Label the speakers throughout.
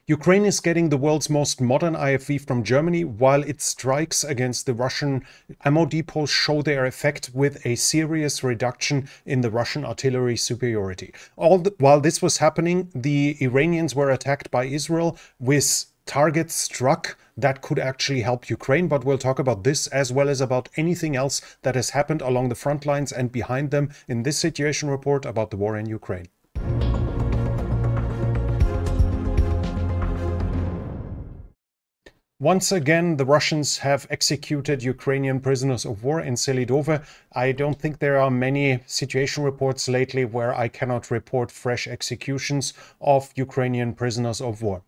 Speaker 1: Ukraine is getting the world's most modern IFV from Germany, while its strikes against the Russian ammo depots show their effect with a serious reduction in the Russian artillery superiority. While this was happening, the Iranians were attacked by Israel with targets struck that could actually help Ukraine, but we'll talk about this as well as about anything else that has happened along the front lines and behind them in this situation report about the war in Ukraine. Once again, the Russians have executed Ukrainian prisoners of war in Selidove. I don't think there are many situation reports lately where I cannot report fresh executions of Ukrainian prisoners of war.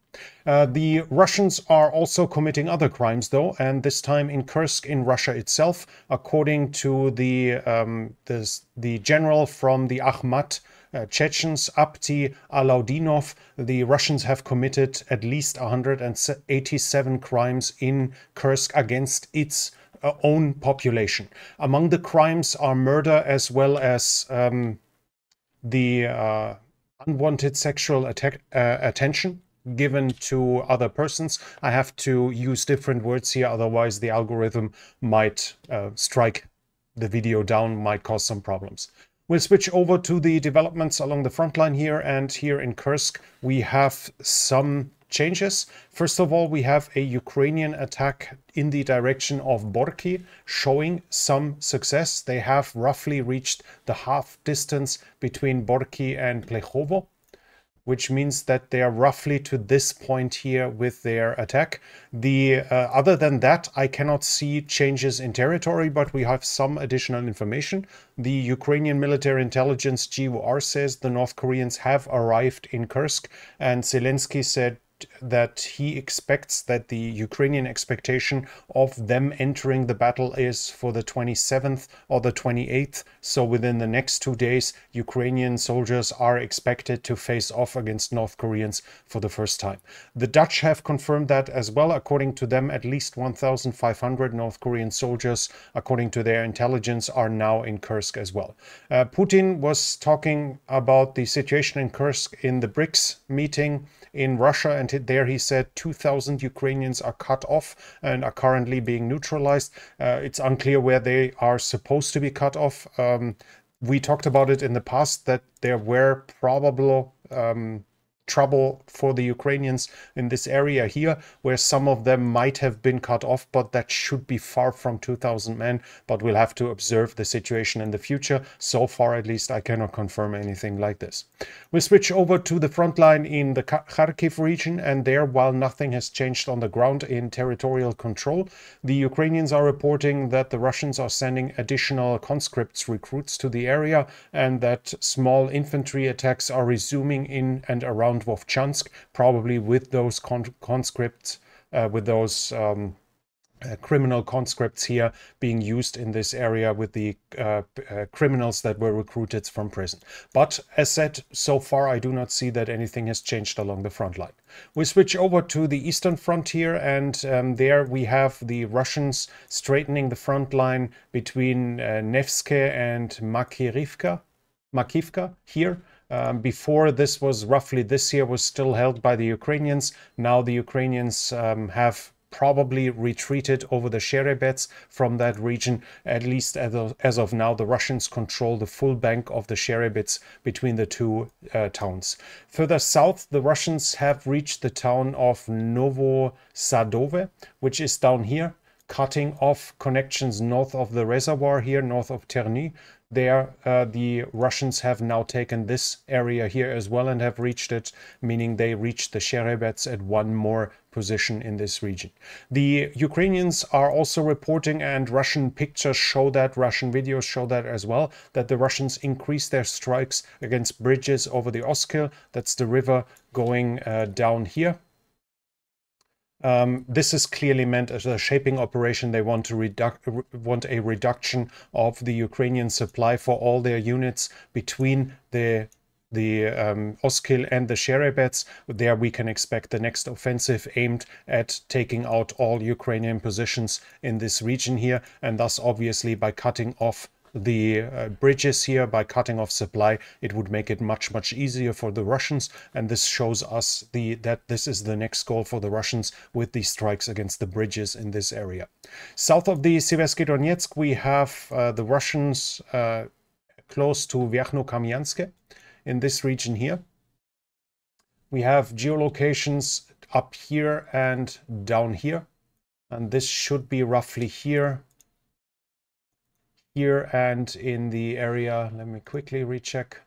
Speaker 1: The Russians are also committing other crimes, though, and this time in Kursk in Russia itself. According to the general from the Akhmat Chechens, Abti Alaudinov, the Russians have committed at least 187 crimes in Kursk against its own population. Among the crimes are murder as well as the unwanted sexual attention given to other persons. I have to use different words here, otherwise the algorithm might strike the video down, might cause some problems. We'll switch over to the developments along the front line here, and here in Kursk we have some changes. First of all, we have a Ukrainian attack in the direction of Borki, showing some success. They have roughly reached the half distance between Borki and Plechovo, which means that they are roughly to this point here with their attack. Other than that, I cannot see changes in territory, but we have some additional information. The Ukrainian military intelligence GUR says the North Koreans have arrived in Kursk, and Zelensky said that he expects that the Ukrainian expectation of them entering the battle is for the 27th or the 28th. So within the next 2 days, Ukrainian soldiers are expected to face off against North Koreans for the first time. The Dutch have confirmed that as well. According to them, at least 1,500 North Korean soldiers, according to their intelligence, are now in Kursk as well. Putin was talking about the situation in Kursk in the BRICS meeting in Russia, and there he said 2,000 Ukrainians are cut off and are currently being neutralized. It's unclear where they are supposed to be cut off. We talked about it in the past that there were probable trouble for the Ukrainians in this area here, where some of them might have been cut off, but that should be far from 2,000 men. But we'll have to observe the situation in the future. So far, at least, I cannot confirm anything like this. We'll switch over to the front line in the Kharkiv region, and there, while nothing has changed on the ground in territorial control, the Ukrainians are reporting that the Russians are sending additional conscripts recruits to the area, and that small infantry attacks are resuming in and around Vovchansk, probably with those conscripts, with those criminal conscripts here being used in this area with the criminals that were recruited from prison. But as said, so far I do not see that anything has changed along the front line. We switch over to the eastern frontier, and there we have the Russians straightening the front line between Nevske and Makivka here. Before this was roughly this year was still held by the Ukrainians. Now the Ukrainians have probably retreated over the Sherebets from that region. At least as of now, the Russians control the full bank of the Sherebets between the two towns. Further south, the Russians have reached the town of Novosadove, which is down here, cutting off connections north of the reservoir here, north of Terny. There, the Russians have now taken this area here as well and have reached it, meaning they reached the Sherebets at one more position in this region. The Ukrainians are also reporting, and Russian pictures show that, Russian videos show that as well, that the Russians increased their strikes against bridges over the Oskil. That's the river going down here. This is clearly meant as a shaping operation. They want a reduction of the Ukrainian supply for all their units between the Oskil and the Sherebets. There we can expect the next offensive aimed at taking out all Ukrainian positions in this region here, and thus obviously by cutting off the bridges here by cutting off supply. It would make it much easier for the Russians, and this shows us that this is the next goal for the Russians with these strikes against the bridges in this area. South of the Seversky Donetsk, we have the Russians close to Verkhno-Kamianske in this region here. We have geolocations up here and down here, and this should be roughly here and in the area, let me quickly recheck,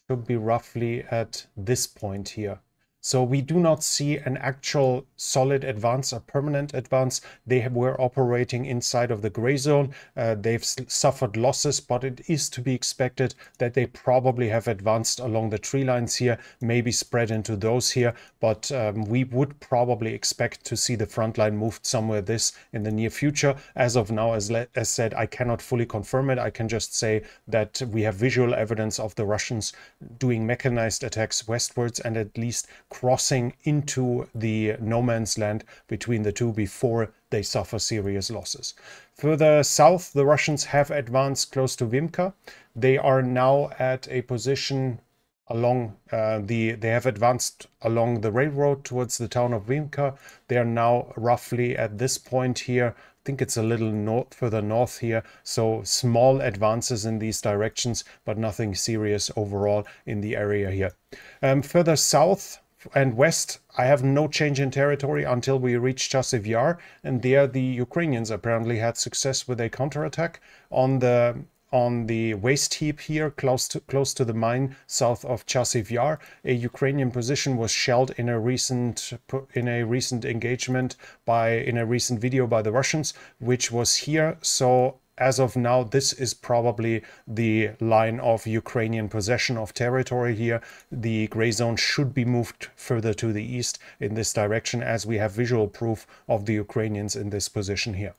Speaker 1: should be roughly at this point here. So we do not see an actual solid advance or permanent advance. They were operating inside of the gray zone. They've suffered losses, but it is to be expected that they probably have advanced along the tree lines here, maybe spread into those here. But we would probably expect to see the front line moved somewhere this in the near future. As of now, as said, I cannot fully confirm it. I can just say that we have visual evidence of the Russians doing mechanized attacks westwards and at least crossing into the no man's land between the two before they suffer serious losses. Further south, the Russians have advanced close to Vimka. They are now at a position along they have advanced along the railroad towards the town of Vimka. They are now roughly at this point here. I think it's a little further north here, so small advances in these directions, but nothing serious overall in the area here. Further south and west, I have no change in territory until we reach Chasiv Yar, and there the Ukrainians apparently had success with a counterattack on the waste heap here, close to the mine south of Chasiv Yar. A Ukrainian position was shelled in a recent engagement in a recent video by the Russians, which was here. So as of now, this is probably the line of Ukrainian possession of territory here. The gray zone should be moved further to the east in this direction, as we have visual proof of the Ukrainians in this position here.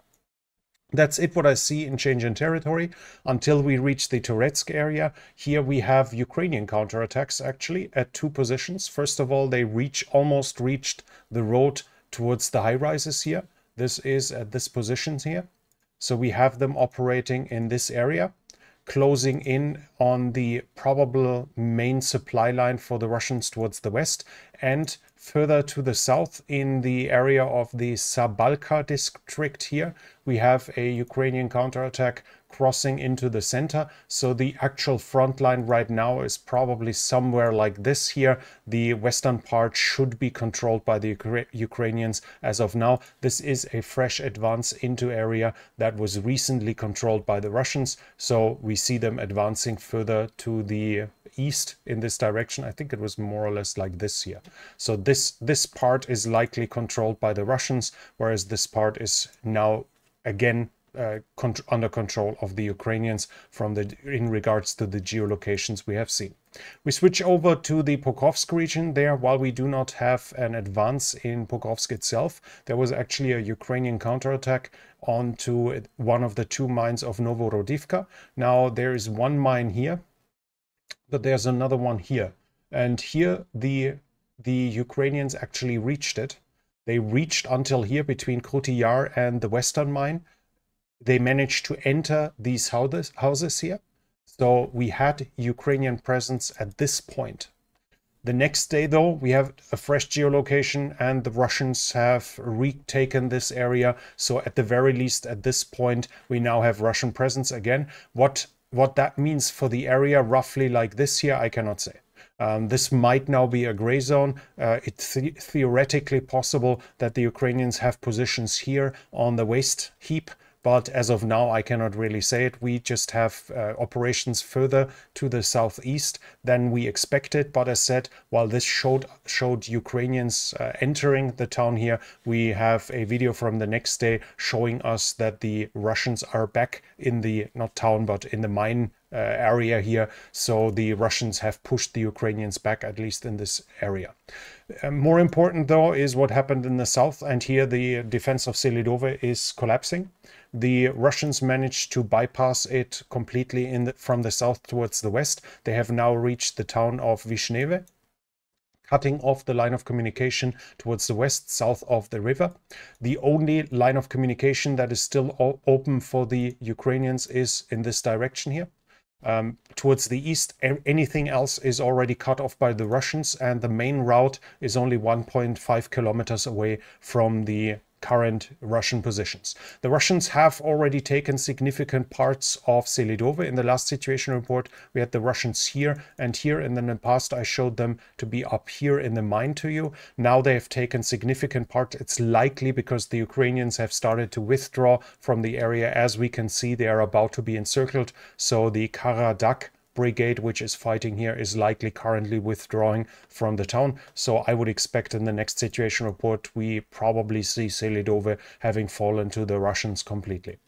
Speaker 1: That's it what I see in change in territory until we reach the Toretsk area. Here we have Ukrainian counterattacks actually at two positions. First of all, they almost reached the road towards the high rises here. This is at this position here. So we have them operating in this area, closing in on the probable main supply line for the Russians towards the west, and further to the south in the area of the Sabalka district here, we have a Ukrainian counterattack crossing into the center. So the actual front line right now is probably somewhere like this here. The western part should be controlled by the Ukrainians as of now. This is a fresh advance into area that was recently controlled by the Russians. So we see them advancing further to the east in this direction. I think it was more or less like this here. So this part is likely controlled by the Russians, whereas this part is now again under control of the Ukrainians in regards to the geolocations we have seen. We switch over to the Pokrovsk region there. While we do not have an advance in Pokrovsk itself, there was actually a Ukrainian counterattack onto one of the two mines of Novorodivka. Now there is one mine here, but there's another one here. And here the Ukrainians actually reached it. They reached until here between Kruty Yar and the western mine. They managed to enter these houses here. So we had Ukrainian presence at this point. The next day, though, we have a fresh geolocation and the Russians have retaken this area. So at the very least, at this point, we now have Russian presence again. What that means for the area, roughly like this here, I cannot say. This might now be a gray zone. It's theoretically possible that the Ukrainians have positions here on the waste heap, but as of now, I cannot really say it. We just have operations further to the southeast than we expected. But as said, while this showed Ukrainians entering the town here, we have a video from the next day showing us that the Russians are back in the, not town, but in the mine area here. So the Russians have pushed the Ukrainians back, at least in this area. More important, though, is what happened in the south. And here the defense of Selidove is collapsing. The Russians managed to bypass it completely from the south towards the west. They have now reached the town of Vishneve. cutting off the line of communication towards the west, south of the river. The only line of communication that is still open for the Ukrainians is in this direction here. Towards the east, anything else is already cut off by the Russians, and the main route is only 1.5 kilometers away from the current Russian positions. The Russians have already taken significant parts of Selidove. In the last situation report, we had the Russians here and here, and then in the past I showed them to be up here in the mine to you. Now they have taken significant part. It's likely because the Ukrainians have started to withdraw from the area. As we can see, they are about to be encircled. So the Karadak brigade, which is fighting here, is likely currently withdrawing from the town. So I would expect in the next situation report we probably see Selidove having fallen to the Russians completely.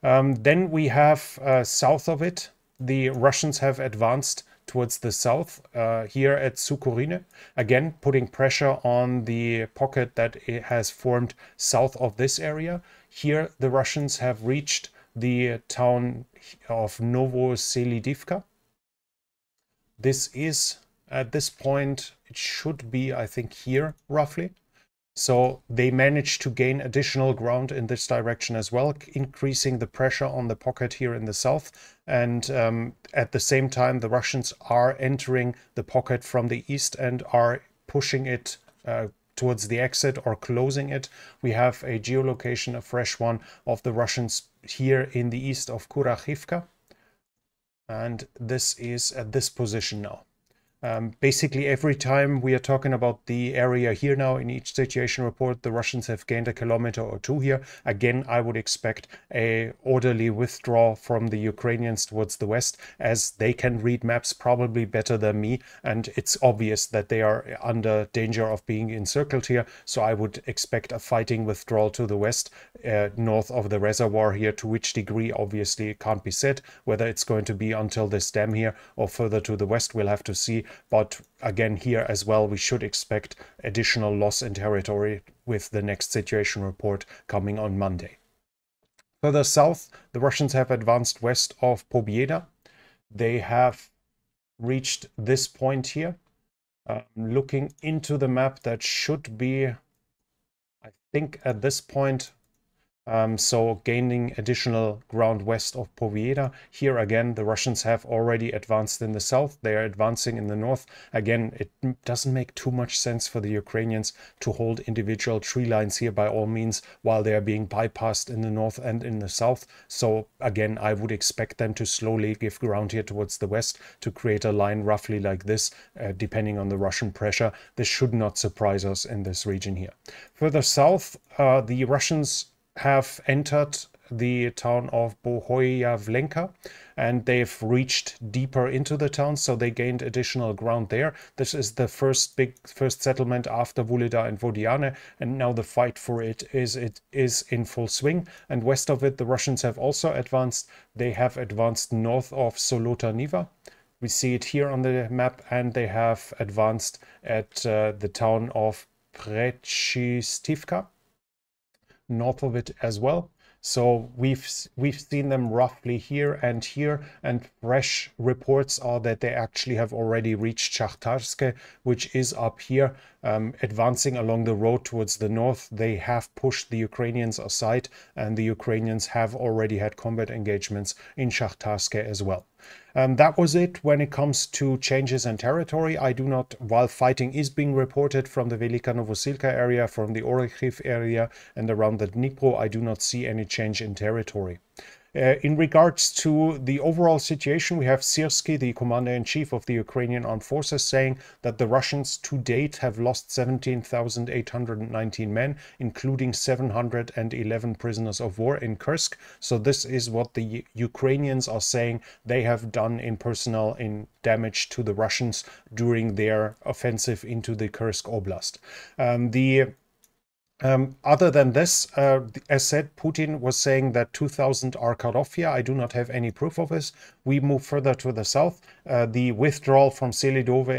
Speaker 1: Then we have south of it, the Russians have advanced towards the south here at Sukhorine, again putting pressure on the pocket that it has formed south of this area. Here the Russians have reached the town of Novoselidivka. This is, at this point, it should be, I think, here, roughly. So they managed to gain additional ground in this direction as well, increasing the pressure on the pocket here in the south. And at the same time, the Russians are entering the pocket from the east and are pushing it towards the exit or closing it. We have a geolocation, a fresh one, of the Russians here in the east of Kurakhivka. And this is at this position now. Basically, every time we are talking about the area here now in each situation report, the Russians have gained a kilometer or two here. Again, I would expect a orderly withdrawal from the Ukrainians towards the west, as they can read maps probably better than me. And it's obvious that they are under danger of being encircled here. So I would expect a fighting withdrawal to the west, north of the reservoir here. To which degree, obviously, it can't be said. Whether it's going to be until this dam here or further to the west, we'll have to see. But again, here as well, we should expect additional loss in territory with the next situation report coming on Monday. Further south, the Russians have advanced west of Pobieda. They have reached this point here. Looking into the map, that should be, I think, at this point, so gaining additional ground west of Pobieda. Here again, the Russians have already advanced in the south. They are advancing in the north. Again, it doesn't make too much sense for the Ukrainians to hold individual tree lines here by all means, while they are being bypassed in the north and in the south. So again, I would expect them to slowly give ground here towards the west to create a line roughly like this, depending on the Russian pressure. This should not surprise us in this region here. Further south, the Russians have entered the town of Bohoyavlenka, and they've reached deeper into the town, so they gained additional ground there. This is the first settlement after Vuleda and Vodiane, and now the fight for it is in full swing. And west of it, the Russians have also advanced. They have advanced north of Solota Niva. We see it here on the map, and they have advanced at the town of Prechistivka, north of it as well. So we've seen them roughly here, and fresh reports are that they actually have already reached Shakhtarske, which is up here, advancing along the road towards the north. They have pushed the Ukrainians aside, and the Ukrainians have already had combat engagements in Shakhtarske as well. That was it when it comes to changes in territory. I do not, while fighting is being reported from the Velika Novosilka area, from the Orekhiv area, and around the Dnipro, I do not see any change in territory. In regards to the overall situation, we have Syrskyi, the commander-in-chief of the Ukrainian Armed Forces, saying that the Russians to date have lost 17,819 men, including 711 prisoners of war in Kursk. So this is what the Ukrainians are saying they have done in personnel in damage to the Russians during their offensive into the Kursk Oblast. Other than this, as said, Putin was saying that 2,000 are cut off here. I do not have any proof of this. we move further to the south. The withdrawal from Selidove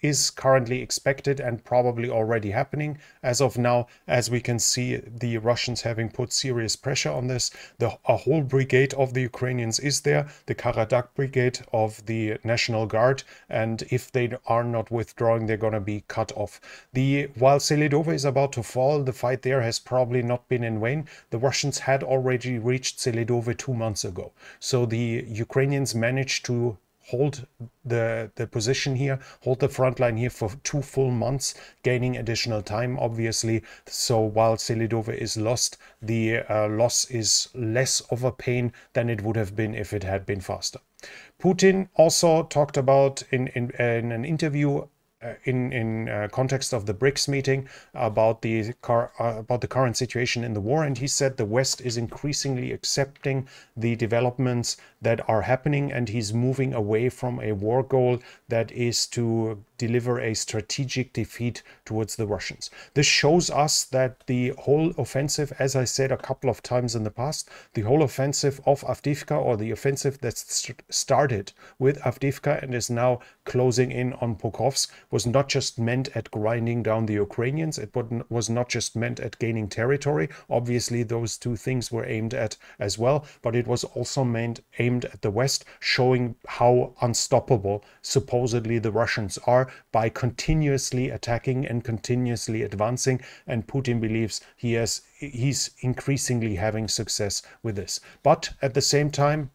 Speaker 1: is currently expected and probably already happening as of now, as we can see the Russians having put serious pressure on this. A whole brigade of the Ukrainians is there, the Karadak brigade of the National Guard, and if they are not withdrawing, they're going to be cut off. While Selidove is about to fall, the fight there has probably not been in vain. The Russians had already reached Selidove 2 months ago. So the Ukrainians managed to hold the position here, hold the front line here for 2 full months, gaining additional time, obviously. So while Selidove is lost, the loss is less of a pain than it would have been if it had been faster. Putin also talked about in an interview in context of the BRICS meeting about the current situation in the war, and he said the West is increasingly accepting the developments that are happening, and he's moving away from a war goal that is to deliver a strategic defeat towards the Russians. This shows us that the whole offensive, as I said a couple of times in the past, the whole offensive of Avdiivka, or the offensive that started with Avdiivka and is now closing in on Pokrovsk, was not just meant at grinding down the Ukrainians. It was not just meant at gaining territory. Obviously, those two things were aimed at as well, but it was also aimed at the West, showing how unstoppable supposedly the Russians are by continuously attacking and continuously advancing. And Putin believes he's increasingly having success with this. But at the same time,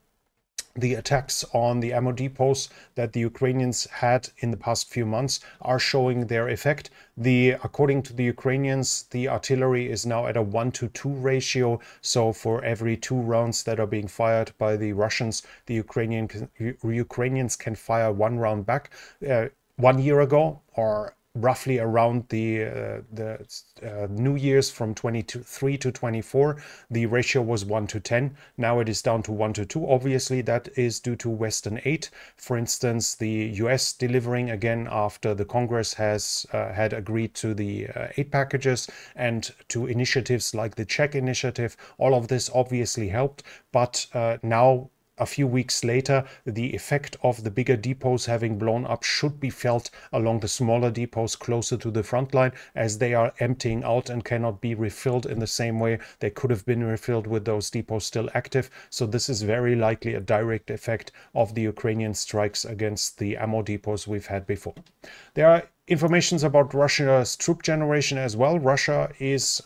Speaker 1: the attacks on the ammo depots that the Ukrainians had in the past few months are showing their effect. According to the Ukrainians, the artillery is now at a 1-to-2 ratio. So for every 2 rounds that are being fired by the Russians, the Ukrainians can fire 1 round back. 1 year ago, or roughly around the New Year's from 23 to 24, the ratio was 1-to-10. Now it is down to 1-to-2. Obviously, that is due to Western aid. For instance, the US delivering again after the Congress has had agreed to the aid packages, and to initiatives like the Czech initiative. All of this obviously helped, but now, a few weeks later, the effect of the bigger depots having blown up should be felt along the smaller depots closer to the front line, as they are emptying out and cannot be refilled in the same way they could have been refilled with those depots still active. So this is very likely a direct effect of the Ukrainian strikes against the ammo depots we've had before. There are informations about Russia's troop generation as well. Russia is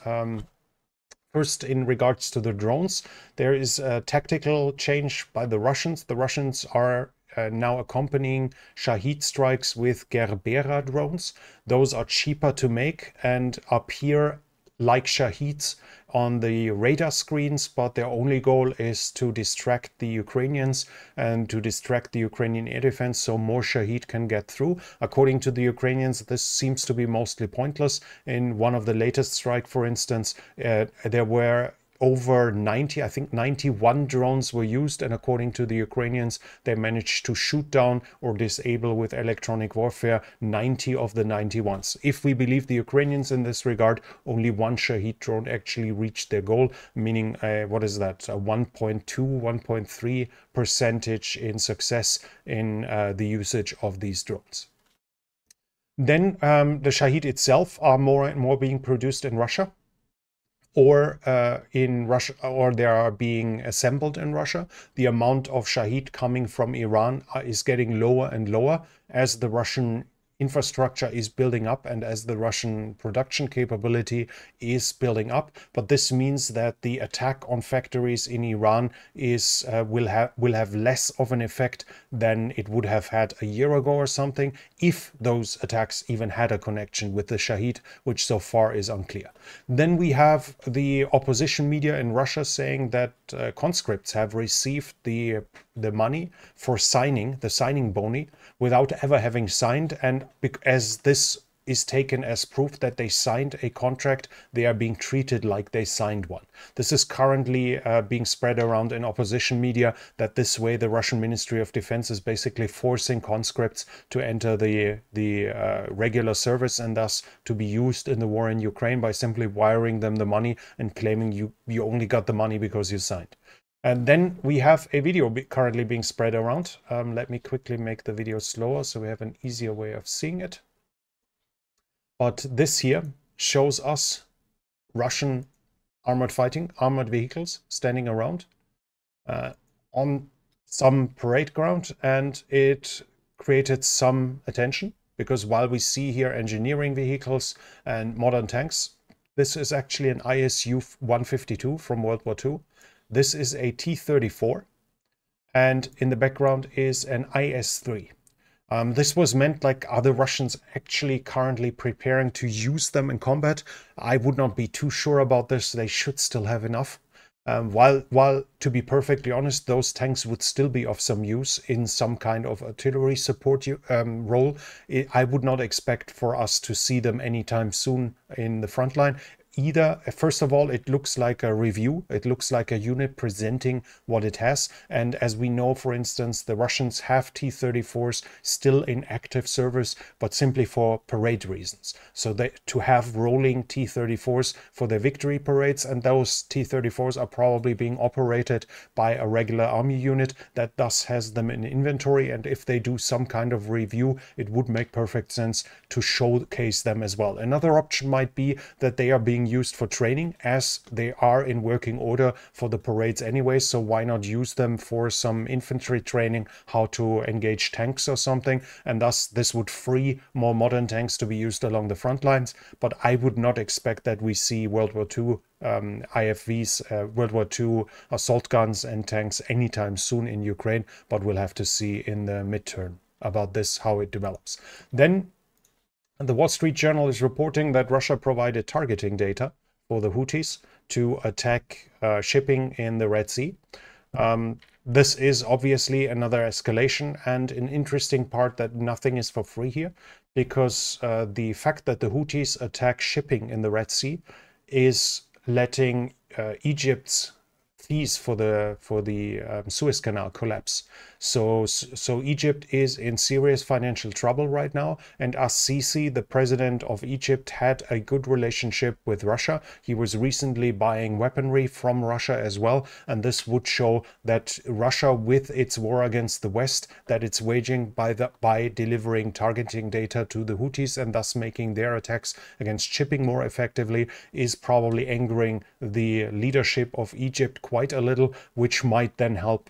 Speaker 1: first, in regards to the drones, there is a tactical change by the Russians. The Russians are now accompanying Shahid strikes with Gerbera drones. Those are cheaper to make and appear like Shahids on the radar screens, but their only goal is to distract the Ukrainians and to distract the Ukrainian air defense so more Shahid can get through. According to the Ukrainians, this seems to be mostly pointless. In one of the latest strike, for instance, there were over 90, I think 91 drones were used, and according to the Ukrainians, they managed to shoot down or disable with electronic warfare 90 of the 91s. If we believe the Ukrainians in this regard, only 1 Shahid drone actually reached their goal, meaning what is that, a 1.2, 1.3% in success in the usage of these drones. Then the Shahid itself are more and more being produced in Russia, or in Russia, or they are being assembled in Russia. The amount of Shahid coming from Iran is getting lower and lower as the Russian infrastructure is building up and as the Russian production capability is building up. But this means that the attack on factories in Iran is will have less of an effect than it would have had a year ago or something, if those attacks even had a connection with the Shahid, which so far is unclear. Then we have the opposition media in Russia saying that conscripts have received the money for signing, the signing boni, without ever having signed, and as this is taken as proof that they signed a contract, they are being treated like they signed one. This is currently being spread around in opposition media, that this way the Russian Ministry of Defense is basically forcing conscripts to enter the regular service and thus to be used in the war in Ukraine by simply wiring them the money and claiming you only got the money because you signed. And then we have a video currently being spread around. Let me quickly make the video slower so we have an easier way of seeing it. But this here shows us Russian armored vehicles standing around on some parade ground, and it created some attention because while we see here engineering vehicles and modern tanks, this is actually an ISU-152 from World War II. This is a T-34, and in the background is an IS-3. This was meant like, are the Russians actually currently preparing to use them in combat? I would not be too sure about this. They should still have enough. While to be perfectly honest, those tanks would still be of some use in some kind of artillery support role. I would not expect for us to see them anytime soon in the front line. Either, first of all, it looks like a review. It looks like a unit presenting what it has. And as we know, for instance, the Russians have T-34s still in active service, but simply for parade reasons. So to have rolling T-34s for their victory parades, and those T-34s are probably being operated by a regular army unit that thus has them in inventory. And if they do some kind of review, it would make perfect sense to showcase them as well. Another option might be that they are being used for training, as they are in working order for the parades anyway, so why not use them for some infantry training, how to engage tanks or something, and thus this would free more modern tanks to be used along the front lines. But I would not expect that we see World War II IFVs, World War II assault guns and tanks anytime soon in Ukraine, but we'll have to see in the midterm about this, how it develops. Then the Wall Street Journal is reporting that Russia provided targeting data for the Houthis to attack shipping in the Red Sea. This is obviously another escalation, and an interesting part that nothing is for free here, because the fact that the Houthis attack shipping in the Red Sea is letting Egypt's fees for the Suez Canal collapse. So Egypt is in serious financial trouble right now, and As-Sisi, the president of Egypt, had a good relationship with Russia. He was recently buying weaponry from Russia as well, and this would show that Russia, with its war against the West that it's waging by delivering targeting data to the Houthis and thus making their attacks against shipping more effectively, is probably angering the leadership of Egypt quite a little, which might then help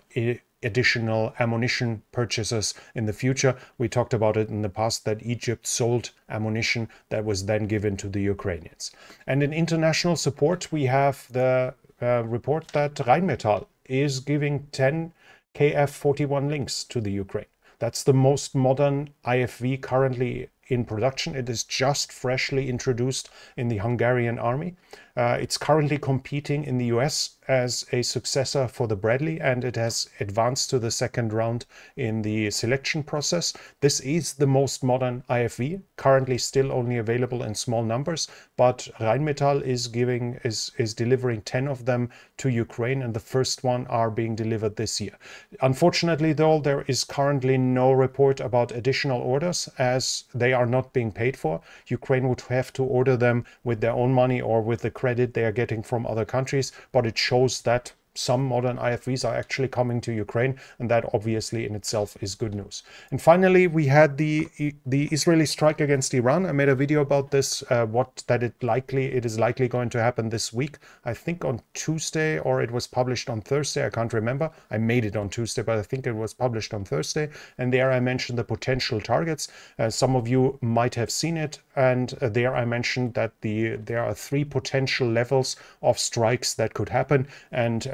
Speaker 1: additional ammunition purchases in the future. We talked about it in the past that Egypt sold ammunition that was then given to the Ukrainians. And in international support, we have the report that Rheinmetall is giving 10 KF-41 links to the Ukraine. That's the most modern IFV currently in production. It is just freshly introduced in the Hungarian army. It's currently competing in the US as a successor for the Bradley, and it has advanced to the second round in the selection process. This is the most modern IFV, currently still only available in small numbers, but Rheinmetall is delivering 10 of them to Ukraine, and the first one are being delivered this year. Unfortunately, though, there is currently no report about additional orders, as they are not being paid for. Ukraine would have to order them with their own money or with the credit they are getting from other countries, but it shows that some modern IFVs are actually coming to Ukraine, and that obviously in itself is good news. And finally, we had the Israeli strike against Iran. I made a video about this, it is likely going to happen this week. I think on Tuesday, or it was published on Thursday. I can't remember. I made it on Tuesday, but I think it was published on Thursday. And there I mentioned the potential targets. Some of you might have seen it, and there I mentioned that there are 3 potential levels of strikes that could happen, and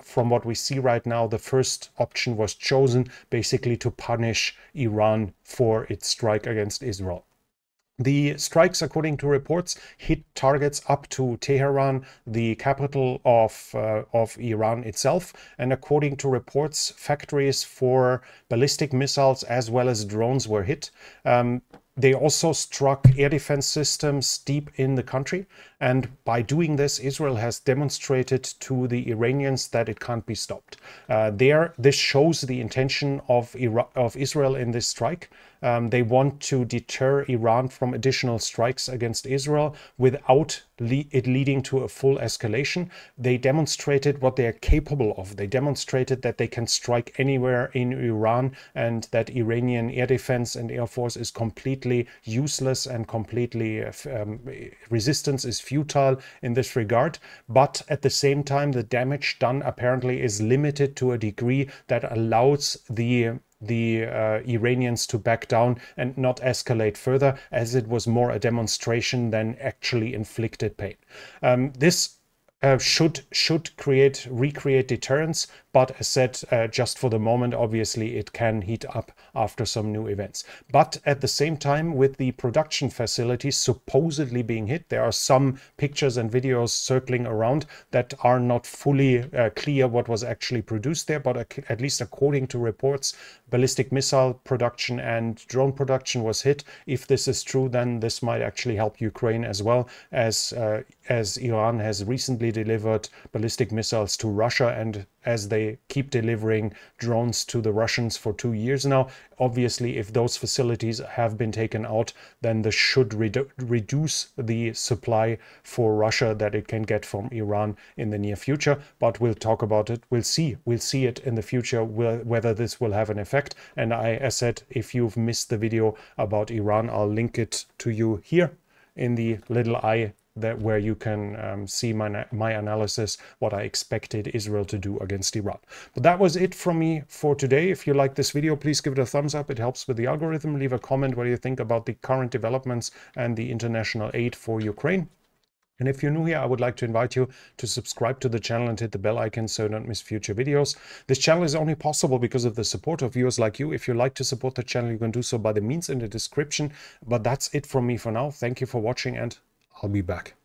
Speaker 1: from what we see right now, the first option was chosen basically to punish Iran for its strike against Israel. The strikes, according to reports, hit targets up to Tehran, the capital of Iran itself, and according to reports, factories for ballistic missiles as well as drones were hit. They also struck air defense systems deep in the country, and by doing this, Israel has demonstrated to the Iranians that it can't be stopped. This shows the intention of Israel in this strike. They want to deter Iran from additional strikes against Israel without it leading to a full escalation. They demonstrated what they are capable of. They demonstrated that they can strike anywhere in Iran and that Iranian air defense and air force is completely useless and completely resistance is futile in this regard. But at the same time, the damage done apparently is limited to a degree that allows the Iranians to back down and not escalate further, as it was more a demonstration than actually inflicted pain. This should recreate deterrence, but as said, just for the moment, obviously it can heat up after some new events. But at the same time, with the production facilities supposedly being hit, there are some pictures and videos circling around that are not fully clear what was actually produced there, but at least according to reports, ballistic missile production and drone production was hit. If this is true, then this might actually help Ukraine as well, as Iran has recently delivered ballistic missiles to Russia, and as they keep delivering drones to the Russians for 2 years now. Obviously, if those facilities have been taken out, then this should reduce the supply for Russia that it can get from Iran in the near future. But we'll talk about it. We'll see it in the future whether this will have an effect. And as said, if you've missed the video about Iran, I'll link it to you here in the little eye where you can see my analysis, what I expected Israel to do against Iran. But that was it from me for today. If you like this video, please give it a thumbs up. It helps with the algorithm. Leave a comment what you think about the current developments and the international aid for Ukraine. And if you're new here, I would like to invite you to subscribe to the channel and hit the bell icon so you don't miss future videos. This channel is only possible because of the support of viewers like you. If you like to support the channel, you can do so by the means in the description. But that's it from me for now. Thank you for watching, and I'll be back.